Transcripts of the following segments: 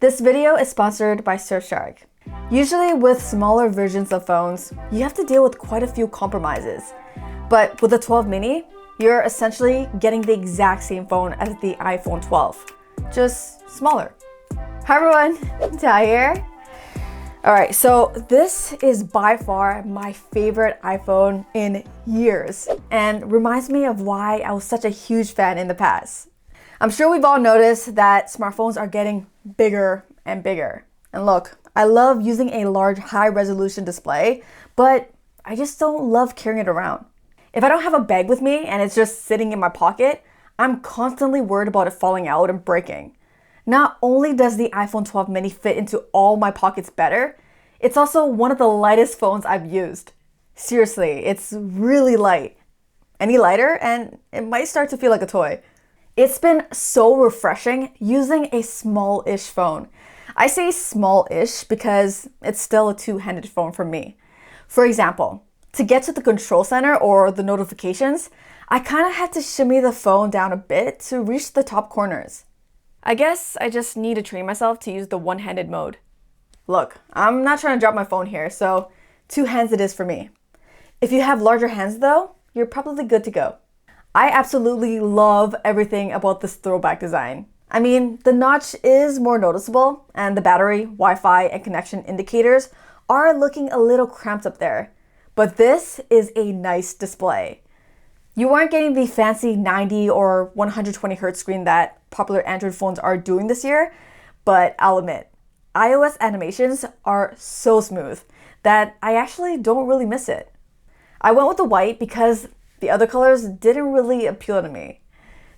This video is sponsored by Surfshark. Usually with smaller versions of phones, you have to deal with quite a few compromises. But with the 12 mini, you're essentially getting the exact same phone as the iPhone 12, just smaller. Hi everyone, Thao here. Alright, so this is by far my favorite iPhone in years and reminds me of why I was such a huge fan in the past. I'm sure we've all noticed that smartphones are getting bigger and bigger. And look, I love using a large high-resolution display, but I just don't love carrying it around. If I don't have a bag with me and it's just sitting in my pocket, I'm constantly worried about it falling out and breaking. Not only does the iPhone 12 mini fit into all my pockets better, it's also one of the lightest phones I've used. Seriously, it's really light. Any lighter and it might start to feel like a toy. It's been so refreshing using a small-ish phone. I say small-ish because it's still a two-handed phone for me. For example, to get to the control center or the notifications, I kind of had to shimmy the phone down a bit to reach the top corners. I guess I just need to train myself to use the one-handed mode. Look, I'm not trying to drop my phone here, so two hands it is for me. If you have larger hands though, you're probably good to go. I absolutely love everything about this throwback design. I mean, the notch is more noticeable and the battery, Wi-Fi, and connection indicators are looking a little cramped up there. But this is a nice display. You aren't getting the fancy 90 or 120 Hz screen that popular Android phones are doing this year, but I'll admit, iOS animations are so smooth that I actually don't really miss it. I went with the white because the other colors didn't really appeal to me.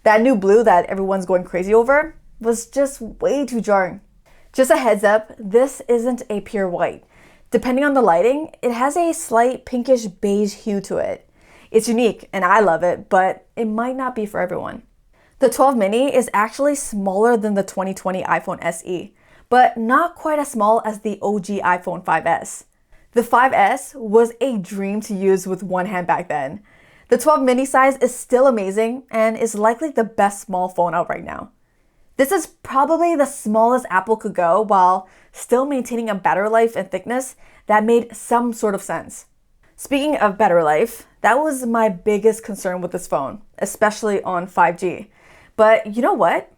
That new blue that everyone's going crazy over was just way too jarring. Just a heads up, this isn't a pure white. Depending on the lighting, it has a slight pinkish beige hue to it. It's unique and I love it, but it might not be for everyone. The 12 mini is actually smaller than the 2020 iPhone SE, but not quite as small as the OG iPhone 5S. The 5S was a dream to use with one hand back then. The 12 mini size is still amazing and is likely the best small phone out right now. This is probably the smallest Apple could go while still maintaining a battery life and thickness that made some sort of sense. Speaking of battery life, that was my biggest concern with this phone, especially on 5G. But you know what?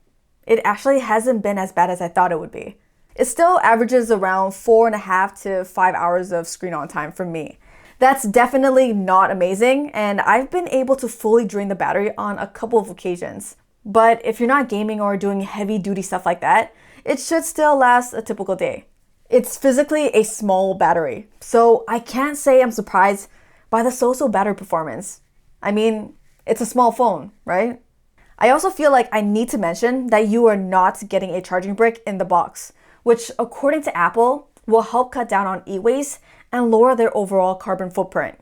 It actually hasn't been as bad as I thought it would be. It still averages around 4.5 to 5 hours of screen on time for me. That's definitely not amazing, and I've been able to fully drain the battery on a couple of occasions. But if you're not gaming or doing heavy duty stuff like that, it should still last a typical day. It's physically a small battery, so I can't say I'm surprised by the so-so battery performance. I mean, it's a small phone, right? I also feel like I need to mention that you are not getting a charging brick in the box, which according to Apple will help cut down on e-waste and lower their overall carbon footprint.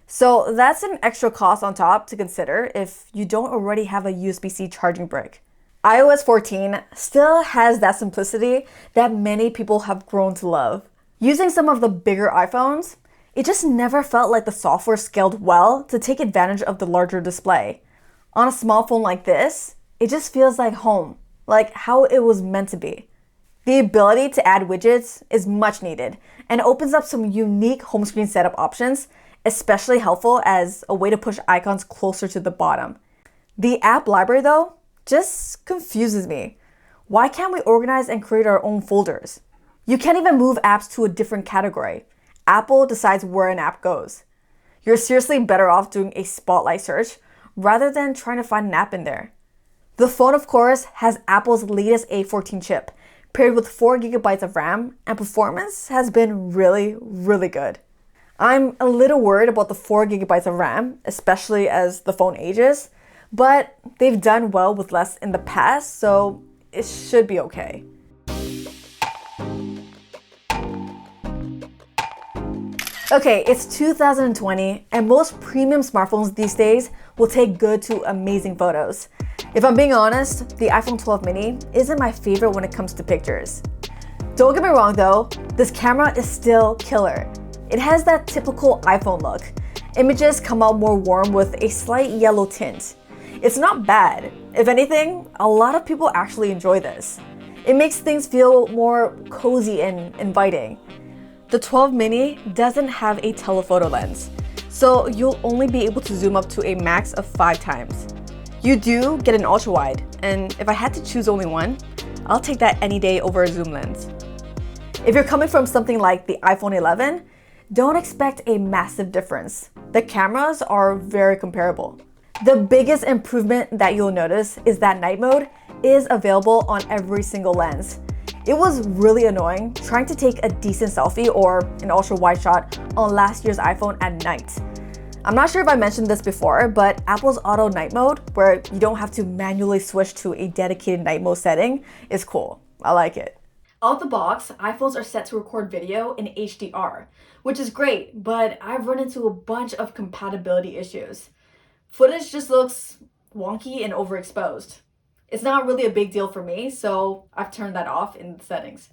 So that's an extra cost on top to consider if you don't already have a USB-C charging brick. iOS 14 still has that simplicity that many people have grown to love. Using some of the bigger iPhones, it just never felt like the software scaled well to take advantage of the larger display. On a small phone like this, it just feels like home, like how it was meant to be. The ability to add widgets is much needed and opens up some unique home screen setup options, especially helpful as a way to push icons closer to the bottom. The app library though, just confuses me. Why can't we organize and create our own folders? You can't even move apps to a different category. Apple decides where an app goes. You're seriously better off doing a spotlight search rather than trying to find an app in there. The phone, of course, has Apple's latest A14 chip, paired with 4 GB of RAM, and performance has been really, really good. I'm a little worried about the 4 GB of RAM, especially as the phone ages, but they've done well with less in the past, so it should be okay. Okay, it's 2020, and most premium smartphones these days will take good to amazing photos. If I'm being honest, the iPhone 12 mini isn't my favorite when it comes to pictures. Don't get me wrong though, this camera is still killer. It has that typical iPhone look. Images come out more warm with a slight yellow tint. It's not bad. If anything, a lot of people actually enjoy this. It makes things feel more cozy and inviting. The 12 mini doesn't have a telephoto lens, so you'll only be able to zoom up to a max of 5 times. You do get an ultra wide, and if I had to choose only one, I'll take that any day over a zoom lens. If you're coming from something like the iPhone 11, don't expect a massive difference. The cameras are very comparable. The biggest improvement that you'll notice is that night mode is available on every single lens. It was really annoying trying to take a decent selfie or an ultra wide shot on last year's iPhone at night. I'm not sure if I mentioned this before, but Apple's auto night mode, where you don't have to manually switch to a dedicated night mode setting, is cool. I like it. Out the box, iPhones are set to record video in HDR, which is great, but I've run into a bunch of compatibility issues. Footage just looks wonky and overexposed. It's not really a big deal for me, so I've turned that off in the settings.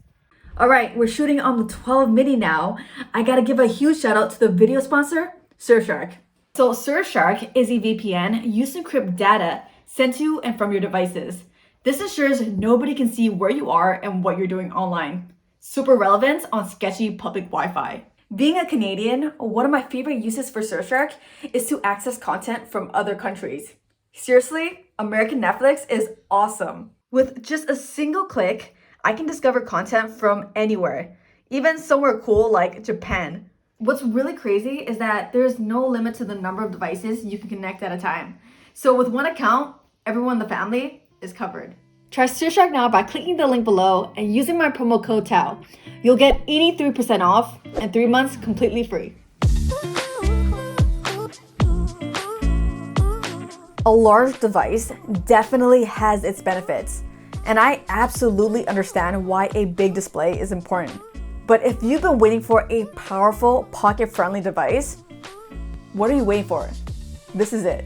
Alright, we're shooting on the 12 mini now. I gotta give a huge shout out to the video sponsor, Surfshark. So Surfshark is a VPN used to encrypt data sent to and from your devices. This ensures nobody can see where you are and what you're doing online. Super relevant on sketchy public Wi-Fi. Being a Canadian, one of my favorite uses for Surfshark is to access content from other countries. Seriously, American Netflix is awesome. With just a single click, I can discover content from anywhere, even somewhere cool like Japan. What's really crazy is that there's no limit to the number of devices you can connect at a time. So with one account, everyone in the family is covered. Try Surfshark now by clicking the link below and using my promo code Thao. You'll get 83% off and 3 months completely free. A large device definitely has its benefits, and I absolutely understand why a big display is important. But if you've been waiting for a powerful, pocket-friendly device, what are you waiting for? This is it.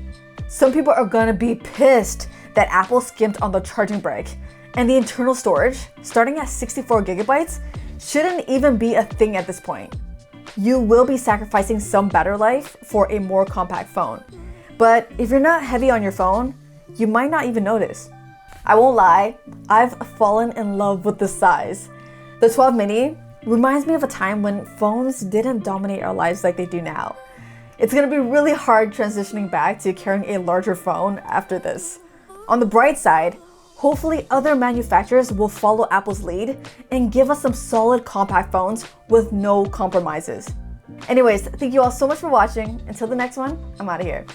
Some people are gonna be pissed that Apple skimped on the charging brick, and the internal storage, starting at 64 gigabytes, shouldn't even be a thing at this point. You will be sacrificing some battery life for a more compact phone. But if you're not heavy on your phone, you might not even notice. I won't lie, I've fallen in love with the size. The 12 mini reminds me of a time when phones didn't dominate our lives like they do now. It's gonna be really hard transitioning back to carrying a larger phone after this. On the bright side, hopefully other manufacturers will follow Apple's lead and give us some solid compact phones with no compromises. Anyways, thank you all so much for watching. Until the next one, I'm out of here.